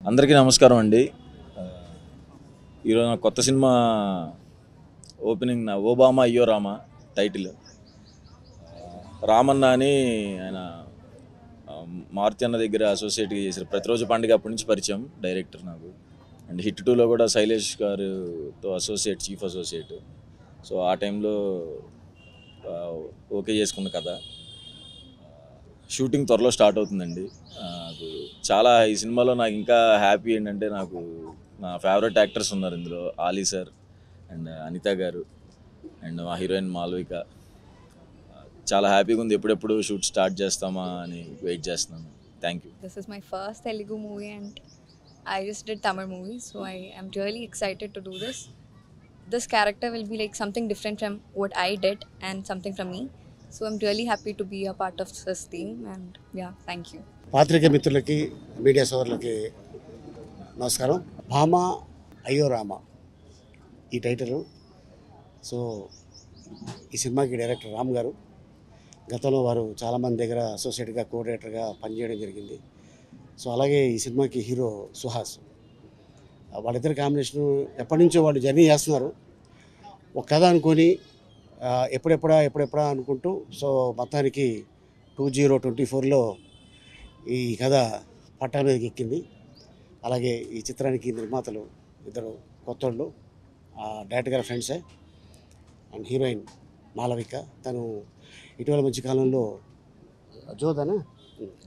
అందరికీ నమస్కారం అండి. ఈరోజు నా కొత్త సినిమా ఓపెనింగ్ నా ఓబామా అయ్యో రామా టైటిల్. రామన్న అని ఆయన మారుతి అన్న దగ్గర అసోసియేట్గా చేశారు. ప్రతిరోజు పండుగ అప్పటి నుంచి పరిచయం డైరెక్టర్ నాకు. అండ్ హిట్ 2లో కూడా శైలేష్ గారితో అసోసియేట్, చీఫ్ అసోసియేట్. సో ఆ టైంలో ఓకే చేసుకున్న కథ. షూటింగ్ త్వరలో స్టార్ట్ అవుతుందండి. నాకు చాలా ఈ సినిమాలో నాకు ఇంకా హ్యాపీ ఏంటంటే నాకు నా ఫేవరెట్ యాక్టర్స్ ఉన్నారు ఇందులో. ఆలీ సార్ అండ్ అనిత గారు అండ్ మా హీరోయిన్ మాల్విక. చాలా హ్యాపీగా ఉంది. ఎప్పుడెప్పుడు షూట్ స్టార్ట్ చేస్తామా అని వెయిట్ చేస్తున్నాను. Thank you. This is my first Telugu movie and I just did Tamil movie, so I am really excited to do this. This character will be like something different from what I did and something from me. So I'm really happy to be a part of this team and yeah, thank you. పాత్రిక మిత్రులకి, media సోదరులకి నమస్కారం. భామా అయ్యో రామ ఈ title. So ఈ సినిమాకి director Ram గారు. గతంలో వారు చాలామంది దగ్గర అసోసియేట్గా, కోఆర్డినేటర్గా పనిచేయడం జరిగింది. సో అలాగే ఈ సినిమాకి హీరో సుహాస్. వాళ్ళిద్దరి కాంబినేషను ఎప్పటి నుంచో వాళ్ళు జర్నీ చేస్తున్నారు. ఒక కథ అనుకొని ఎప్పుడెప్పుడా అనుకుంటూ సో మొత్తానికి 2024లో ఈ కథ పట్టా మీదకి ఎక్కింది. అలాగే ఈ చిత్రానికి నిర్మాతలు ఇద్దరు కొత్తోళ్ళు, డైరెక్టర్ గారి ఫ్రెండ్సే. And heroine Malavika. తను ఇటీవల మంచి కాలంలో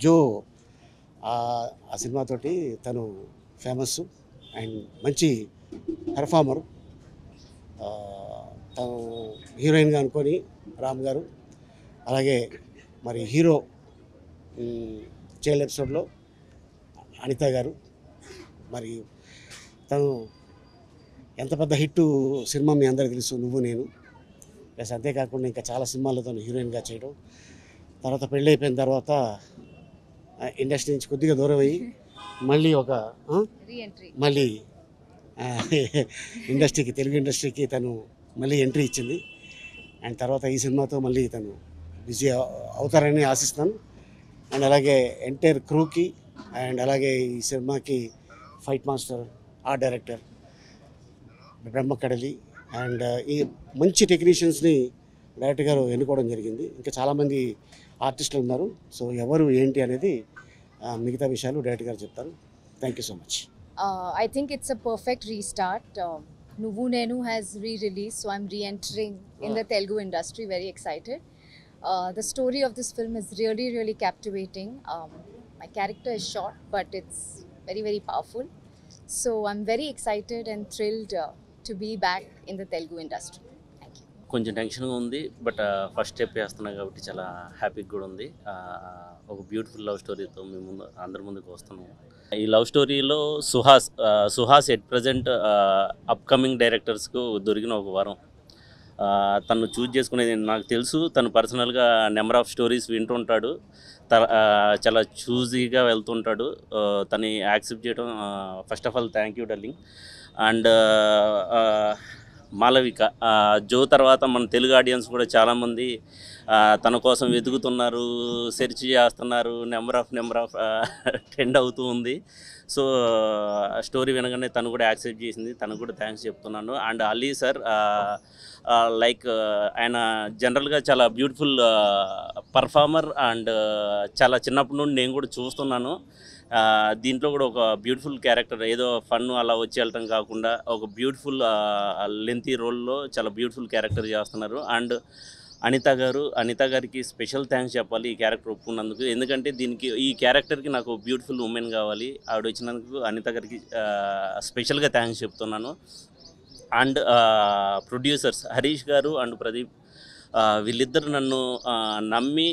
జో ఆ సినిమాతోటి తను ఫేమస్ అండ్ మంచి పెర్ఫార్మర్. తను హీరోయిన్గా అనుకొని రామ్ గారు. అలాగే మరి హీరో చైల్డ్ ఎపిసోడ్లో అనిత గారు. మరి తను ఎంత పెద్ద హిట్ సినిమా మీ అందరికీ తెలుసు, నువ్వు నేను. ప్లస్ అంతేకాకుండా ఇంకా చాలా సినిమాల్లో తను హీరోయిన్గా చేయడం. తర్వాత పెళ్ళి అయిపోయిన తర్వాత ఇండస్ట్రీ నుంచి కొద్దిగా దూరం అయ్యి మళ్ళీ మళ్ళీ తెలుగు ఇండస్ట్రీకి తను మళ్ళీ ఎంట్రీ ఇచ్చింది. అండ్ తర్వాత ఈ సినిమాతో మళ్ళీ తను బిజీ అవుతారని ఆశిస్తాను. అండ్ అలాగే ఎంటైర్ క్రూకి అండ్ అలాగే ఈ సినిమాకి fight master, art director Brahmakadali and ఈ మంచి టెక్నీషియన్స్ని డైరెక్టర్ గారు ఎన్నుకోవడం జరిగింది. ఇంకా చాలామంది ఆర్టిస్టులు ఉన్నారు. సో ఎవరు ఏంటి అనేది మిగతా విషయాలు డైరెక్టర్ గారు చెప్తారు. Thank you so much. I think it's a perfect restart. Nuvu Nenu has re-released, so I'm re-entering in the Telugu industry. Very excited. The story of this film is really, really captivating. My character is short, but it's very, very powerful. So I'm very excited and thrilled to be back in the Telugu industry. Thank you. కొంచెం టెన్షన్గా ఉంది, but first step వేస్తున్నా కాబట్టి చాలా హ్యాపీగా కూడా ఉంది. ఒక బ్యూటిఫుల్ లవ్ స్టోరీతో మేము అందరి ముందుకు వస్తున్నాము. ఈ లవ్ స్టోరీలో సుహాస్ ఎట్ ప్రజెంట్ అప్కమింగ్ డైరెక్టర్స్కు దొరికిన ఒక వరం. తను చూజ్ చేసుకునేది నాకు తెలుసు. తను పర్సనల్గా నెంబర్ ఆఫ్ స్టోరీస్ వింటుంటాడు, చాలా చూజీగా వెళ్తుంటాడు. తను యాక్సెప్ట్ చేయడం, first of all thank you darling. And Malavika, జో తర్వాత మన తెలుగు ఆడియన్స్ కూడా చాలామంది తన కోసం వెతుకుతున్నారు, సెర్చ్ చేస్తున్నారు. నెంబర్ ఆఫ్ ట్రెండ్ అవుతూ ఉంది. సో స్టోరీ వినగానే తను కూడా యాక్సెప్ట్ చేసింది. తనకు కూడా థ్యాంక్స్ చెప్తున్నాను. అండ్ అలీ సార్, లైక్ ఆయన జనరల్గా చాలా బ్యూటిఫుల్ పర్ఫార్మర్ అండ్ చాలా చిన్నప్పటి నుండి నేను కూడా చూస్తున్నాను. దీంట్లో కూడా ఒక బ్యూటిఫుల్ క్యారెక్టర్, ఏదో ఫన్ అలా వచ్చి వెళ్ళటం కాకుండా ఒక బ్యూటిఫుల్ లెంతీ రోల్లో చాలా బ్యూటిఫుల్ క్యారెక్టర్ చేస్తున్నారు. అండ్ అనిత గారికి స్పెషల్ థ్యాంక్స్ చెప్పాలి ఈ క్యారెక్టర్ ఒప్పుకున్నందుకు. ఎందుకంటే ఈ క్యారెక్టర్కి నాకు బ్యూటిఫుల్ ఉమెన్ కావాలి. ఆవిడ వచ్చినందుకు అనిత గారికి స్పెషల్గా థ్యాంక్స్ చెప్తున్నాను. అండ్ ప్రొడ్యూసర్స్ హరీష్ గారు అండ్ ప్రదీప్, వీళ్ళిద్దరు నన్ను నమ్మి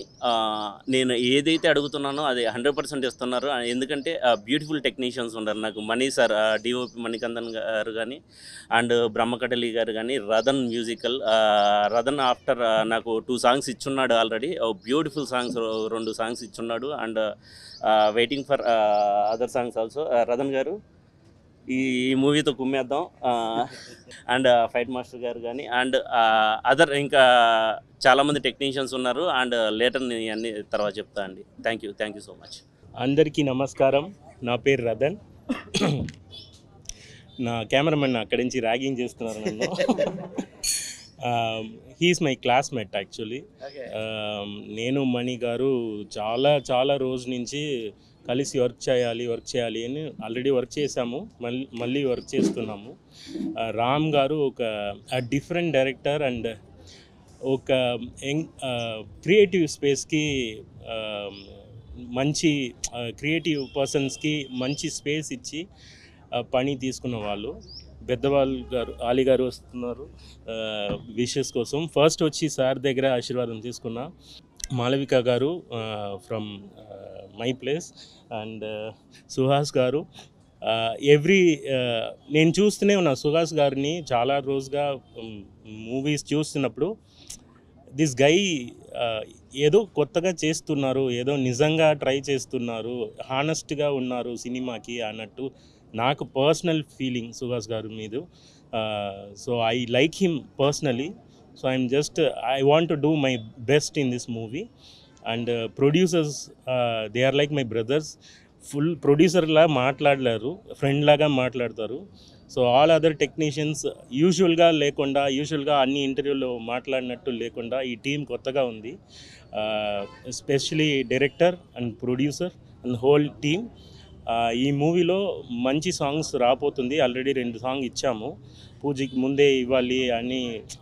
నేను ఏదైతే అడుగుతున్నానో అది 100% ఇస్తున్నారు. ఎందుకంటే బ్యూటిఫుల్ టెక్నీషియన్స్ ఉన్నారు నాకు. మణి సార్, డిఓపి మణికందన్ గారు కానీ, అండ్ బ్రహ్మకటలి గారు కానీ, రదన్ మ్యూజికల్. రదన్ ఆఫ్టర్ నాకు 2 సాంగ్స్ ఇచ్చున్నాడు ఆల్రెడీ. బ్యూటిఫుల్ సాంగ్స్ 2 సాంగ్స్ ఇచ్చున్నాడు. And waiting for other songs also. Radhan గారు, ఈ మూవీతో కుమ్మేద్దాం. అండ్ ఫైట్ మాస్టర్ గారు కానీ అండ్ అదర్ ఇంకా చాలామంది టెక్నీషియన్స్ ఉన్నారు. అండ్ లేటర్ అన్ని తర్వాత చెప్తా అండి. Thank you so much. అందరికీ నమస్కారం. నా పేరు రదన్. నా కెమెరామెన్ అక్కడి నుంచి ర్యాగింగ్ చేస్తున్నారు నన్ను. He is my classmate actually. నేను మణి గారు చాలా చాలా రోజు నుంచి కలిసి వర్క్ చేయాలి అని ఆల్రెడీ వర్క్ చేశాము, మళ్ళీ వర్క్ చేస్తున్నాము. రామ్ గారు ఒక డిఫరెంట్ డైరెక్టర్ అండ్ ఒక క్రియేటివ్ స్పేస్కి మంచి క్రియేటివ్ పర్సన్స్కి మంచి స్పేస్ ఇచ్చి పని తీసుకున్న వాళ్ళు. పెద్దవాళ్ళు గారు ఆలీ గారు వస్తున్నారు విషెస్ కోసం. ఫస్ట్ వచ్చి సార్ దగ్గర ఆశీర్వాదం తీసుకున్న మాలవిక గారు from my place and Suhas గారు. నేను చూస్తూనే ఉన్నా సుహాస్ గారిని చాలా రోజుగా మూవీస్ చూస్తున్నప్పుడు. దిస్ గై ఏదో కొత్తగా చేస్తున్నారు, ఏదో నిజంగా ట్రై చేస్తున్నారు, హానెస్ట్గా ఉన్నారు సినిమాకి అన్నట్టు నాకు పర్సనల్ ఫీలింగ్ సుహాస్ గారి మీద. So I like him personally. So I want to do my best in this movie. And producers they are like my brothers. Full ప్రొడ్యూసర్లా మాట్లాడలేరు, ఫ్రెండ్ లాగా మాట్లాడతారు. సో ఆల్ అదర్ టెక్నీషియన్స్ యూజువల్గా అన్ని ఇంటర్వ్యూలో మాట్లాడినట్టు లేకుండా ఈ టీం కొత్తగా ఉంది. Especially director and producer and whole team. ఈ మూవీలో మంచి సాంగ్స్ రాబోతుంది. ఆల్రెడీ 2 సాంగ్ ఇచ్చాము, పూజకి ముందే ఇవ్వాలి అని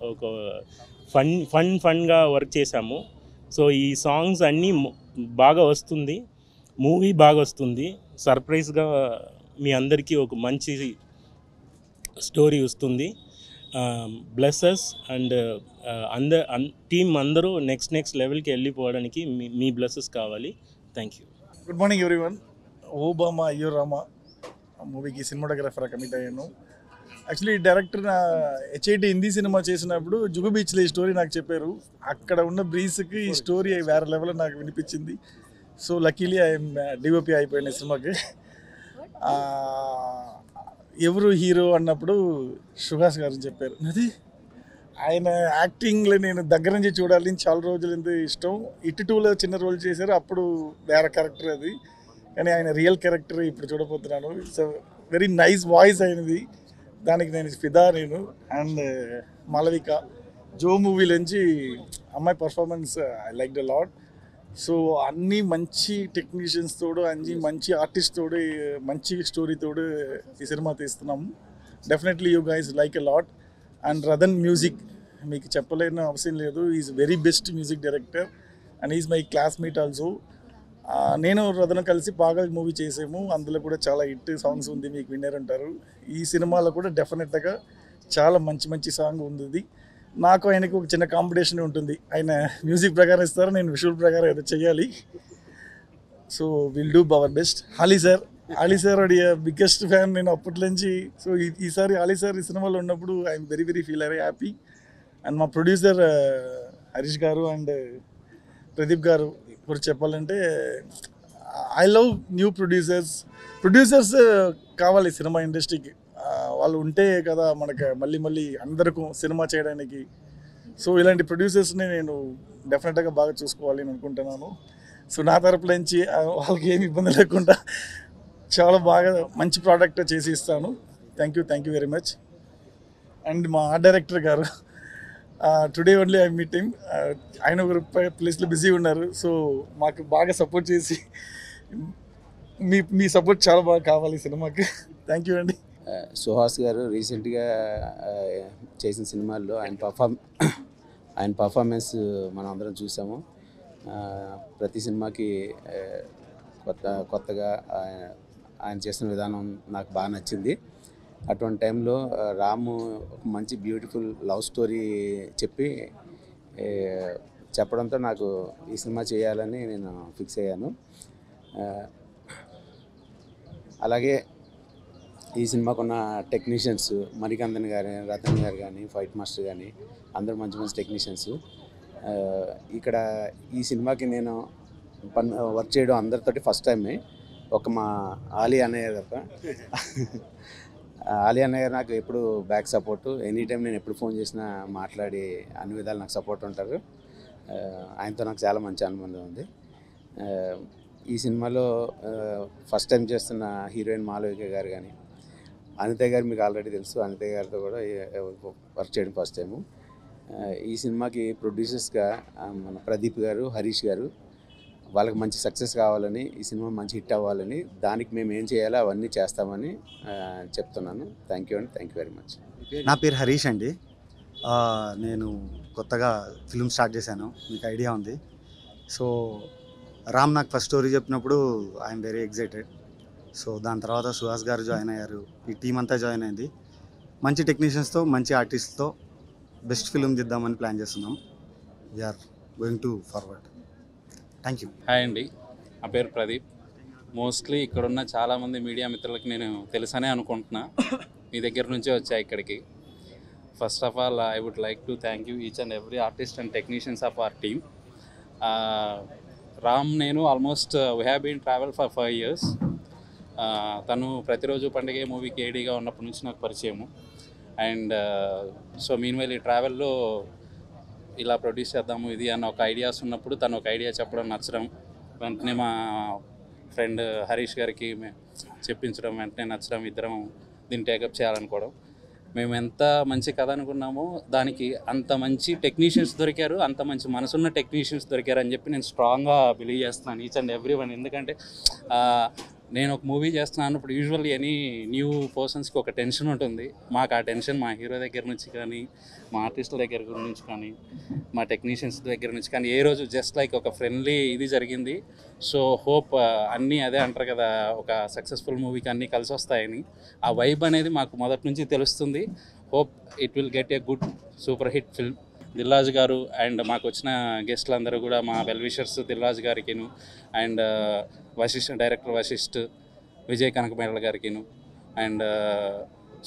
ఒక ఫన్గా వర్క్ చేశాము. సో ఈ సాంగ్స్ అన్నీ బాగా వస్తుంది, మూవీ బాగా వస్తుంది. సర్ప్రైజ్గా మీ అందరికీ ఒక మంచి స్టోరీ వస్తుంది. బ్లెస్సెస్ అండ్ టీమ్ అందరూ నెక్స్ట్ లెవెల్కి వెళ్ళిపోవడానికి మీ బ్లెస్సెస్ కావాలి. Thank you. Good morning everyone. Obama అయ్యో రామా మూవీకి సినిమాటోగ్రాఫర్ కమిట్ అయ్యాను. యాక్చువల్లీ డైరెక్టర్ నా HIT హిందీ సినిమా చేసినప్పుడు జుగు బీచ్లో ఈ స్టోరీ నాకు చెప్పారు. అక్కడ ఉన్న బ్రీస్కి ఈ స్టోరీ వేరే లెవెల్లో నాకు వినిపించింది. సో లక్కీలీ ఐఎమ్ DOP అయిపోయిన సినిమాకి. ఎవరు హీరో అన్నప్పుడు సుహాస్ గారు చెప్పారు. అది ఆయన యాక్టింగ్లో నేను దగ్గర నుంచి చూడాలి, చాలా రోజులు ఎంత ఇష్టం. ఇటు 2లో చిన్న రోల్ చేశారు, అప్పుడు వేరే క్యారెక్టర్ అది. కానీ ఆయన రియల్ క్యారెక్టర్ ఇప్పుడు చూడబోతున్నాను. ఇట్స్ వెరీ నైస్ వాయిస్ అయినది, దానికి నేను ఫిదా. అండ్ మాలవిక జో మూవీలోంచి అమ్మాయి performance I like the lot. So అన్నీ మంచి టెక్నీషియన్స్ తోడు, మంచి ఆర్టిస్ట్ తోడు, మంచి స్టోరీ తోడు ఈ సినిమా తీస్తున్నాము. Definitely you guys like a lot. And Radhan music మీకు చెప్పలేని అవసరం లేదు. Is very best music director and is my classmate also. నేను రదన్ కలిసి పాగల్ మూవీ చేసాము, అందులో కూడా చాలా హిట్ సాంగ్స్ ఉంది, మీకు విన్నారంటారు. ఈ సినిమాలో కూడా డెఫినెట్గా చాలా మంచి సాంగ్ ఉంది. నాకు ఆయనకు ఒక చిన్న కాంపిటీషన్ ఉంటుంది. ఆయన మ్యూజిక్ ప్రకారం ఇస్తారు, నేను విజువల్ ప్రకారం ఏదో చెయ్యాలి. So will do our best. Ali sir biggest fan నేను అప్పటి నుంచి. సో ఈసారి ఆలీ సార్ ఈ సినిమాలో ఉన్నప్పుడు I'm very feel happy. And మా ప్రొడ్యూసర్ హరీష్ గారు అండ్ ప్రదీప్ గారు ఇప్పుడు చెప్పాలంటే ఐ లవ్ న్యూ ప్రొడ్యూసర్స్ కావాలి సినిమా ఇండస్ట్రీకి. వాళ్ళు ఉంటే కదా మనకు మళ్ళీ అందరికీ సినిమా చేయడానికి. సో ఇలాంటి ప్రొడ్యూసర్స్ని నేను డెఫినెట్గా బాగా చూసుకోవాలి అని అనుకుంటున్నాను. సో నా తరపు నుంచి వాళ్ళకి ఏమి ఇబ్బంది లేకుండా చాలా బాగా మంచి ప్రోడక్ట్ చేసి ఇస్తాను. Thank you very much. And మా ఆర్ట్ డైరెక్టర్ గారు today only I meet him. ఆయన ఒక ప్లేస్లో బిజీ ఉన్నారు. సో మాకు బాగా సపోర్ట్ చేసి మీ సపోర్ట్ చాలా బాగా కావాలి సినిమాకి. థ్యాంక్ యూ అండి. సుహాస్ గారు రీసెంట్గా చేసిన సినిమాల్లో ఆయన పర్ఫార్మెన్స్ మనం అందరం చూసాము. ప్రతి సినిమాకి కొత్తగా ఆయన చేసిన విధానం నాకు బాగా నచ్చింది. అటువంటి టైంలో రాము ఒక మంచి బ్యూటిఫుల్ లవ్ స్టోరీ చెప్పడంతో నాకు ఈ సినిమా చేయాలని నేను ఫిక్స్ అయ్యాను. అలాగే ఈ సినిమాకు ఉన్న టెక్నీషియన్స్ మణికందన్ గారు, రతన్ గారు కానీ, ఫైట్ మాస్టర్ కానీ అందరూ మంచి టెక్నీషియన్స్. ఇక్కడ ఈ సినిమాకి నేను వర్క్ చేయడం అందరితోటి ఫస్ట్ టైమే. మా ఆలీ అన్నయ్య తప్ప. ఆలీ అన్నయ్య గారు నాకు ఎప్పుడు బ్యాక్ సపోర్టు. ఎనీ టైం నేను ఎప్పుడు ఫోన్ చేసినా మాట్లాడి అన్ని విధాలు నాకు సపోర్ట్ ఉంటారు. ఆయనతో నాకు చాలా మంచి అనుబంధం ఉంది. ఈ సినిమాలో ఫస్ట్ టైం చేస్తున్న హీరోయిన్ మాలవిక గారు కానీ, అనిత గారు మీకు ఆల్రెడీ తెలుసు. అనిత గారితో కూడా వర్క్ చేయడం ఫస్ట్ టైము. ఈ సినిమాకి ప్రొడ్యూసర్స్గా మన ప్రదీప్ గారు, హరీష్ గారు, వాళ్ళకి మంచి సక్సెస్ కావాలని, ఈ సినిమా మంచి హిట్ అవ్వాలని, దానికి మేము ఏం చేయాలో అవన్నీ చేస్తామని చెప్తున్నాను. థ్యాంక్ యూ అండి, థ్యాంక్ యూ వెరీ మచ్. నా పేరు హరీష్ అండి. నేను కొత్తగా ఫిల్మ్ స్టార్ట్ చేశాను, మీకు ఐడియా ఉంది. సో రామ్ నాకు ఫస్ట్ స్టోరీ చెప్పినప్పుడు ఐఎమ్ వెరీ ఎక్సైటెడ్. సో దాని తర్వాత సుహాస్ గారు జాయిన్ అయ్యారు, ఈ టీం అంతా జాయిన్ అయింది. మంచి టెక్నీషియన్స్తో, మంచి ఆర్టిస్ట్తో బెస్ట్ ఫిల్మ్ తీద్దామని ప్లాన్ చేస్తున్నాం. We are going to forward. Thank you. Hi అండి, నా పేరు ప్రదీప్. మోస్ట్లీ ఇక్కడున్న చాలామంది మీడియా మిత్రులకి నేను తెలుసనే అనుకుంటున్నా. మీ దగ్గర నుంచే వచ్చా ఇక్కడికి. First of all I would like to thank you each and every artist and technicians of our team. Ram నేను almost we have been travel for 5 years. తను ప్రతిరోజు పండుగ మూవీకి ఏడీగా ఉన్నప్పటి నుంచి నాకు పరిచయము. అండ్ సో మీన్వైల్ ఈ ట్రావెల్లో ఇలా ప్రొడ్యూస్ చేద్దాము ఇది అన్న ఒక ఐడియాస్ ఉన్నప్పుడు తను ఒక ఐడియా చెప్పడం నచ్చడం, వెంటనే మా ఫ్రెండ్ హరీష్ గారికి చెప్పించడం, వెంటనే నచ్చడం, ఇద్దరం దీన్ని టేకప్ చేయాలనుకోవడం. మేము ఎంత మంచి కథ అనుకున్నామో దానికి అంత మంచి టెక్నీషియన్స్ దొరికారు, అంత మంచి మనసున్న టెక్నీషియన్స్ దొరికారు అని చెప్పి నేను స్ట్రాంగ్గా బిలీవ్ చేస్తున్నాను ఈచ్ అండ్ ఎవ్రీ వన్. ఎందుకంటే నేను ఒక మూవీ చేస్తున్నాను ఇప్పుడు యూజువల్లీ ఎనీ న్యూ పర్సన్స్కి ఒక టెన్షన్ ఉంటుంది. మాకు ఆ టెన్షన్ మా హీరో దగ్గర నుంచి కానీ, మా ఆర్టిస్టుల దగ్గర నుంచి కానీ, మా టెక్నీషియన్స్ దగ్గర నుంచి కానీ ఏ రోజు జస్ట్ లైక్ ఒక ఫ్రెండ్లీ ఇది జరిగింది. సో హోప్ అన్నీ అదే అంటారు కదా, ఒక సక్సెస్ఫుల్ మూవీకి అన్నీ కలిసి వస్తాయని. ఆ వైబ్ అనేది మాకు మొదటి నుంచి తెలుస్తుంది. Hope it will get a good super hit film. Dil Raju garu and మాకు వచ్చిన గెస్టులు అందరూ కూడా మా వెల్విషర్స్ దిల్రాజు గారికిను, అండ్ డైరెక్టర్ వశిష్ఠ్, విజయ్ కనకమేళ గారికిను, అండ్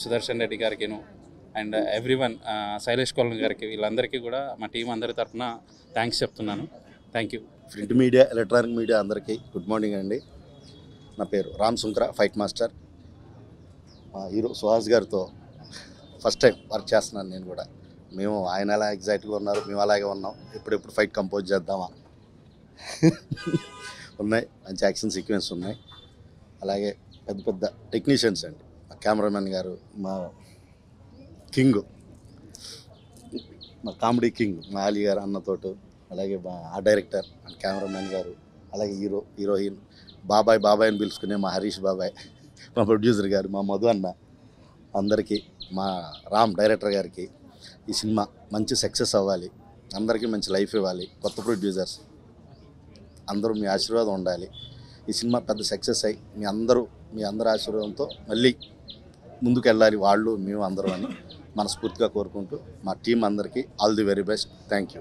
సుదర్శన్ రెడ్డి గారికిను, అండ్ ఎవ్రీవన్ శైలేష్ కొల్లం గారికి, వీళ్ళందరికీ కూడా మా టీం అందరి తరఫున థ్యాంక్స్ చెప్తున్నాను. Thank you. Print media, electronic media అందరికీ గుడ్ మార్నింగ్ అండి. నా పేరు రామ్ సుంక్రా, ఫైట్ మాస్టర్. మా హీరో సుహాస్ గారితో ఫస్ట్ టైం వర్క్ చేస్తున్నాను నేను కూడా. మేము ఆయన ఎలా ఎగ్జైట్గా ఉన్నారు, మేము అలాగే ఉన్నాం. ఎప్పుడెప్పుడు ఫైట్ కంపోజ్ చేద్దామా ఉన్నాయి. మంచి యాక్షన్ సీక్వెన్స్ ఉన్నాయి. అలాగే పెద్ద పెద్ద టెక్నీషియన్స్ అండి. మా కెమెరామెన్ గారు, మా కింగ్, మా కామెడీ కింగ్ మా అలీ గారు అన్నతోటు, అలాగే మా ఆ డైరెక్టర్ అండ్ కెమెరామెన్ గారు, అలాగే హీరోయిన్ బాబాయ్ అని పిలుచుకునే మా హరీష్ బాబాయ్, మా ప్రొడ్యూసర్ గారు, మా మధు అన్న, అందరికీ, మా రామ్ డైరెక్టర్ గారికి ఈ సినిమా మంచి సక్సెస్ అవ్వాలి, అందరికీ మంచి లైఫ్ ఇవ్వాలి. కొత్త ప్రొడ్యూసర్స్ అందరూ మీ ఆశీర్వాదం ఉండాలి. ఈ సినిమా పెద్ద సక్సెస్ అయ్యి మీ అందరి ఆశీర్వాదంతో మళ్ళీ ముందుకు వెళ్ళాలి వాళ్ళు, మేము అందరం అని మనస్ఫూర్తిగా కోరుకుంటూ మా టీం అందరికీ all the very best. Thank you.